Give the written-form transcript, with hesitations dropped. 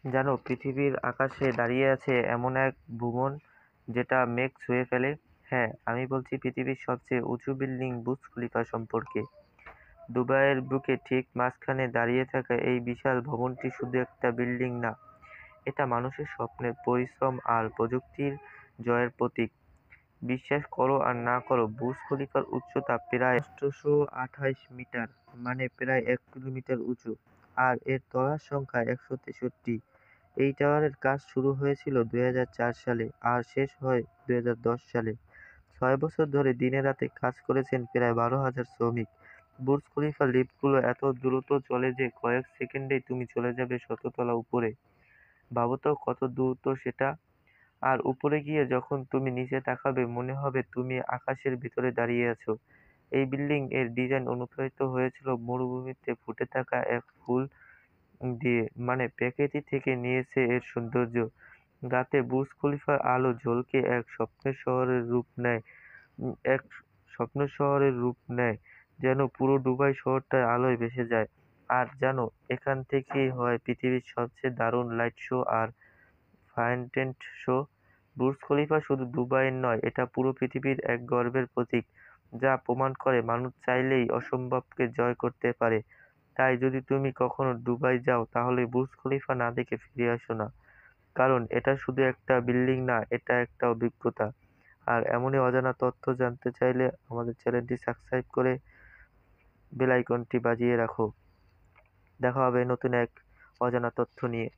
জানো, পৃথিবীর আকাশে দাঁড়িয়ে আছে এমন এক ভুবন যেটা মেঘ ছুঁয়ে ফেলে। হ্যাঁ, আমি বলছি পৃথিবীর সবচেয়ে উঁচু বিল্ডিং বুর্জ খলিফা সম্পর্কে। দুবাইয়ের বুকে ঠিক মাঝখানে দাঁড়িয়ে থাকা এই বিশাল ভবনটি শুধু একটা বিল্ডিং না, এটা মানুষের স্বপ্নের, পরিশ্রম আর প্রযুক্তির জয়ের প্রতীক। বিশ্বাস করো আর না করো, বুর্জ খলিফার উচ্চতা প্রায় 828 মিটার, মানে প্রায় 1 কিলোমিটার উঁচু। আর এর তলার সংখ্যা 163। এই টাওয়ারের কাজ শুরু হয়েছিল 2004 সালে আর শেষ হয় 2010 সালে। 6 বছর ধরে দিনে রাতে কাজ করেছেন প্রায় 12,000 শ্রমিক। বুর্জ খলিফার লিফটগুলো এত দ্রুত চলে যে কয়েক সেকেন্ডেই তুমি চলে যাবে শততলা উপরে। ভাবো তো কত দ্রুত সেটা। আর উপরে গিয়ে যখন তুমি নিচে তাকাবে মনে হবে তুমি আকাশের ভিতরে দাঁড়িয়ে আছো। এই বিল্ডিং এর ডিজাইন অনুপ্রাণিত হয়েছিল মরুভূমিতে ফুটে থাকা এক ফুল দিয়ে, মানে প্রকৃতি থেকে নিয়েছে এর সৌন্দর্য। রাতে বুর্জ খলিফার আলো ঝলকে এক স্বপ্নের শহরের রূপ নেয়, যেন পুরো দুবাই শহরটাই আলোয় ভেসে যায়। আর জানো, এখান থেকেই হয় পৃথিবীর সবচেয়ে দারুণ লাইট শো আর ফায়ারটেন্ট শো। বুর্জ খলিফা শুধু দুবাইয়ের নয়, এটা পুরো পৃথিবীর এক গর্বের প্রতীক, যা প্রমাণ করে মানুষ চাইলেই অসম্ভবকে জয় করতে পারে। তাই যদি তুমি কখনো দুবাই যাও তাহলে বুর্জ খলিফা না দেখে ফিরে আসো না, কারণ এটা শুধু একটা বিল্ডিং না, এটা একটা অভিজ্ঞতা। আর এমনই অজানা তথ্য জানতে চাইলে আমাদের চ্যানেলটি সাবস্ক্রাইব করে বেল আইকনটি বাজিয়ে রাখো। দেখা হবে নতুন এক অজানা তথ্য নিয়ে।